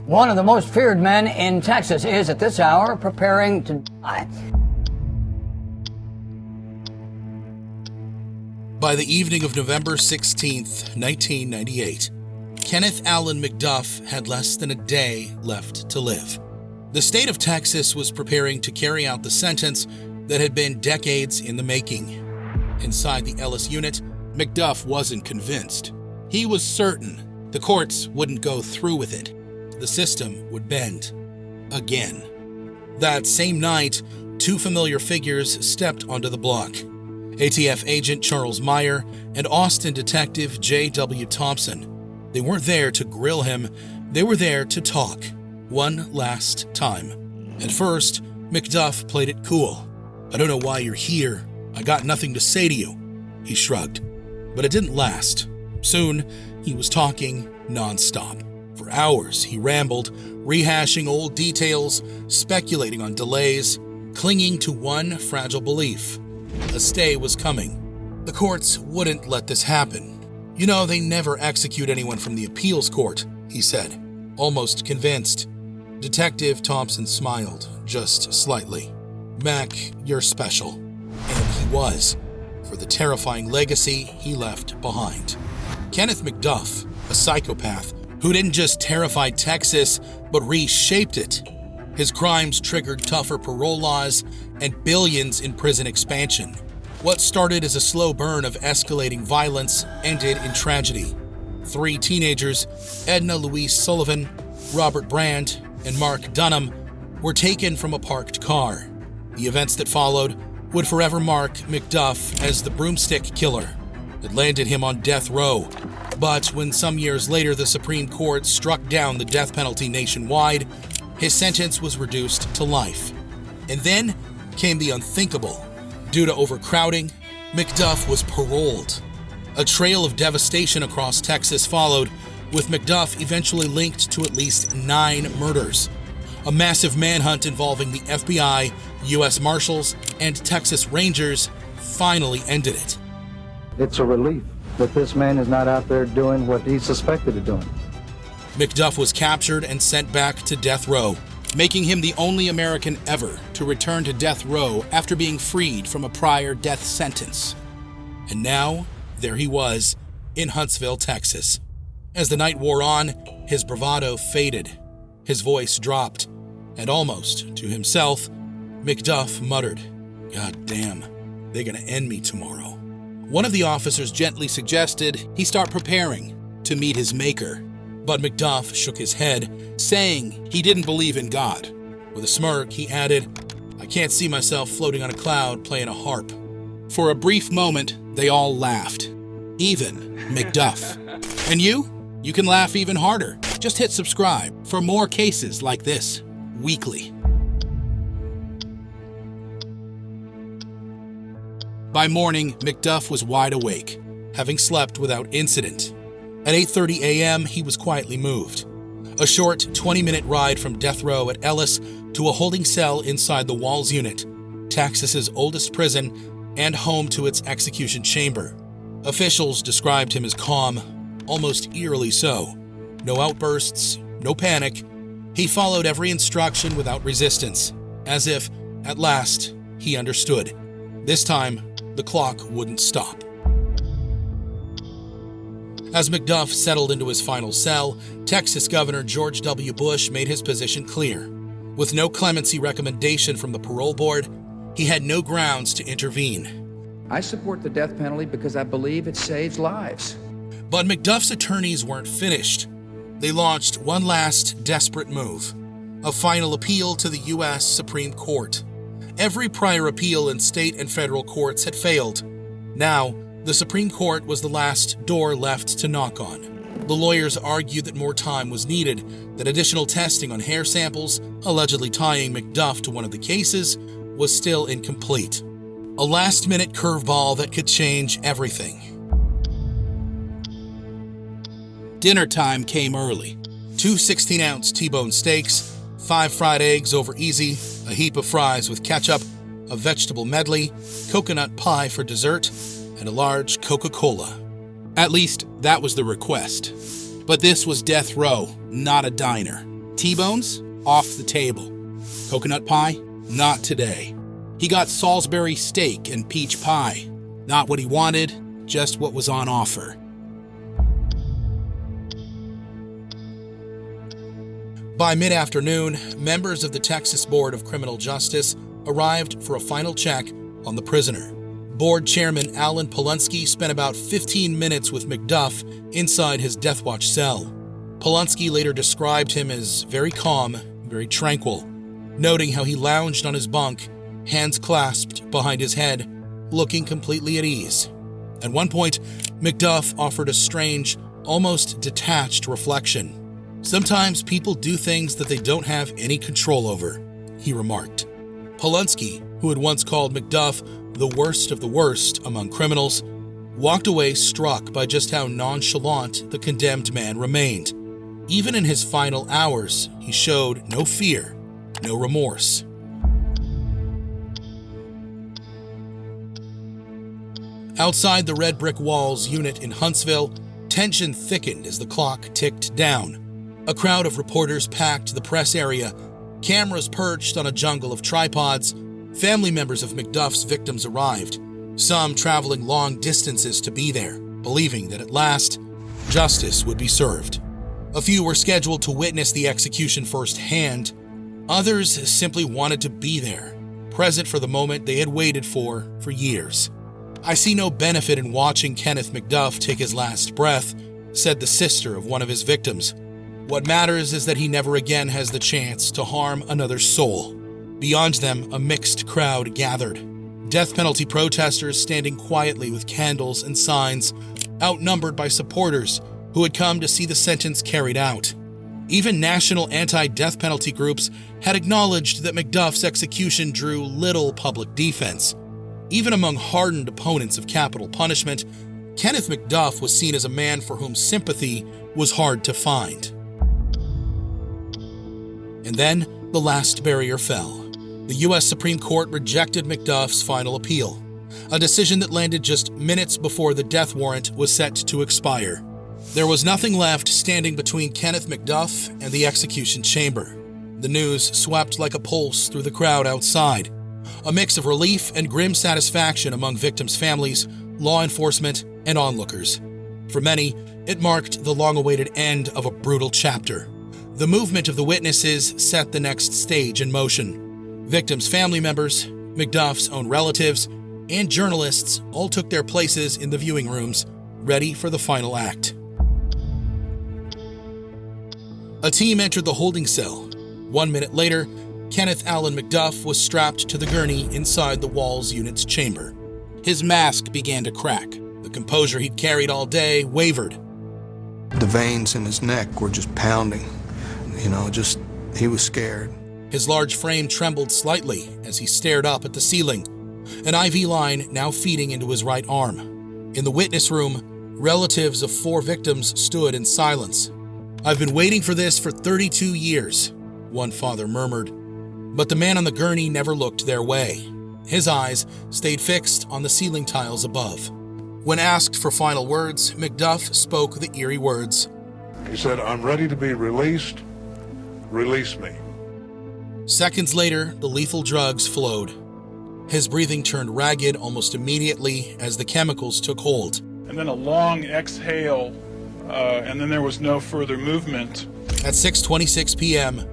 One of the most feared men in Texas is at this hour preparing to die. By the evening of November 16th, 1998, Kenneth Allen McDuff had less than a day left to live. The state of Texas was preparing to carry out the sentence that had been decades in the making. Inside the Ellis unit, McDuff wasn't convinced. He was certain the courts wouldn't go through with it. The system would bend. Again. That same night, two familiar figures stepped onto the block. ATF agent Charles Meyer and Austin detective J.W. Thompson. They weren't there to grill him, they were there to talk. One last time. At first, McDuff played it cool. "I don't know why you're here. I got nothing to say to you," he shrugged. But it didn't last. Soon, he was talking nonstop. For hours, he rambled, rehashing old details, speculating on delays, clinging to one fragile belief. A stay was coming. The courts wouldn't let this happen. "You know, they never execute anyone from the appeals court," he said, almost convinced. Detective Thompson smiled, just slightly. "Mac, you're special." And he was, for the terrifying legacy he left behind. Kenneth McDuff, a psychopath who didn't just terrify Texas, but reshaped it. His crimes triggered tougher parole laws and billions in prison expansion. What started as a slow burn of escalating violence ended in tragedy. 3 teenagers, Edna Louise Sullivan, Robert Brand, and Mark Dunham, were taken from a parked car. The events that followed would forever mark McDuff as the broomstick killer that landed him on death row. But when some years later the Supreme Court struck down the death penalty nationwide, his sentence was reduced to life. And then came the unthinkable. Due to overcrowding, McDuff was paroled. A trail of devastation across Texas followed, with McDuff eventually linked to at least 9 murders. A massive manhunt involving the FBI, U.S. Marshals, and Texas Rangers finally ended it. It's a relief that this man is not out there doing what he's suspected of doing. McDuff was captured and sent back to death row, making him the only American ever to return to death row after being freed from a prior death sentence. And now, there he was, in Huntsville, Texas. As the night wore on, his bravado faded. His voice dropped, and almost to himself, McDuff muttered, "God damn, they're gonna end me tomorrow." One of the officers gently suggested he start preparing to meet his maker. But McDuff shook his head, saying he didn't believe in God. With a smirk, he added, "I can't see myself floating on a cloud playing a harp." For a brief moment, they all laughed. Even McDuff. And you can laugh even harder. Just hit subscribe for more cases like this, weekly. By morning, McDuff was wide awake, having slept without incident. At 8:30 a.m., he was quietly moved. A short 20-minute ride from death row at Ellis to a holding cell inside the Walls Unit, Texas's oldest prison and home to its execution chamber. Officials described him as calm, almost eerily so. No outbursts, no panic. He followed every instruction without resistance, as if, at last, he understood. This time, the clock wouldn't stop. As McDuff settled into his final cell, Texas Governor George W. Bush made his position clear. With no clemency recommendation from the parole board, he had no grounds to intervene. "I support the death penalty because I believe it saves lives." But McDuff's attorneys weren't finished. They launched one last desperate move, a final appeal to the U.S. Supreme Court. Every prior appeal in state and federal courts had failed. Now, the Supreme Court was the last door left to knock on. The lawyers argued that more time was needed, that additional testing on hair samples, allegedly tying McDuff to one of the cases, was still incomplete. A last-minute curveball that could change everything. Dinner time came early. 2 16-ounce T-bone steaks, 5 fried eggs over easy, a heap of fries with ketchup, a vegetable medley, coconut pie for dessert, and a large Coca-Cola. At least, that was the request. But this was death row, not a diner. T-bones? Off the table. Coconut pie? Not today. He got Salisbury steak and peach pie. Not what he wanted, just what was on offer. By mid-afternoon, members of the Texas Board of Criminal Justice arrived for a final check on the prisoner. Board Chairman Alan Polonsky spent about 15 minutes with McDuff inside his death watch cell. Polonsky later described him as very calm, very tranquil, noting how he lounged on his bunk, hands clasped behind his head, looking completely at ease. At one point, McDuff offered a strange, almost detached reflection. "Sometimes people do things that they don't have any control over," he remarked. Polonsky, who had once called McDuff the worst of the worst among criminals, walked away struck by just how nonchalant the condemned man remained. Even in his final hours, he showed no fear, no remorse. Outside the Red Brick Walls unit in Huntsville, tension thickened as the clock ticked down. A crowd of reporters packed the press area, cameras perched on a jungle of tripods. Family members of McDuff's victims arrived, some traveling long distances to be there, believing that at last, justice would be served. A few were scheduled to witness the execution firsthand. Others simply wanted to be there, present for the moment they had waited for years. "I see no benefit in watching Kenneth McDuff take his last breath," said the sister of one of his victims. "What matters is that he never again has the chance to harm another soul." Beyond them, a mixed crowd gathered. Death penalty protesters standing quietly with candles and signs, outnumbered by supporters who had come to see the sentence carried out. Even national anti-death penalty groups had acknowledged that McDuff's execution drew little public defense. Even among hardened opponents of capital punishment, Kenneth McDuff was seen as a man for whom sympathy was hard to find. And then the last barrier fell. The U.S. Supreme Court rejected McDuff's final appeal, a decision that landed just minutes before the death warrant was set to expire. There was nothing left standing between Kenneth McDuff and the execution chamber. The news swept like a pulse through the crowd outside, a mix of relief and grim satisfaction among victims' families, law enforcement, and onlookers. For many, it marked the long-awaited end of a brutal chapter. The movement of the witnesses set the next stage in motion. Victims' family members, McDuff's own relatives, and journalists all took their places in the viewing rooms, ready for the final act. A team entered the holding cell. 1 minute later, Kenneth Allen McDuff was strapped to the gurney inside the Walls unit's chamber. His mask began to crack. The composure he'd carried all day wavered. The veins in his neck were just pounding. He was scared. His large frame trembled slightly as he stared up at the ceiling, an IV line now feeding into his right arm. In the witness room, relatives of 4 victims stood in silence. "I've been waiting for this for 32 years, one father murmured. But the man on the gurney never looked their way. His eyes stayed fixed on the ceiling tiles above. When asked for final words, McDuff spoke the eerie words. He said, "I'm ready to be released. Release me." Seconds later, the lethal drugs flowed. His breathing turned ragged almost immediately as the chemicals took hold. And then a long exhale, and then there was no further movement. At 6:26 p.m.,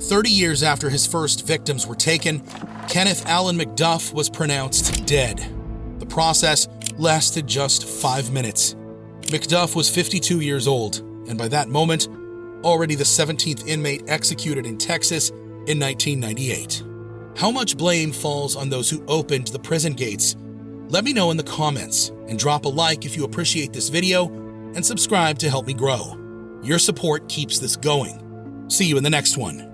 30 years after his first victims were taken, Kenneth Allen McDuff was pronounced dead. The process lasted just 5 minutes. McDuff was 52 years old, and by that moment, already the 17th inmate executed in Texas in 1998. How much blame falls on those who opened the prison gates? Let me know in the comments, and drop a like if you appreciate this video, and subscribe to help me grow. Your support keeps this going. See you in the next one.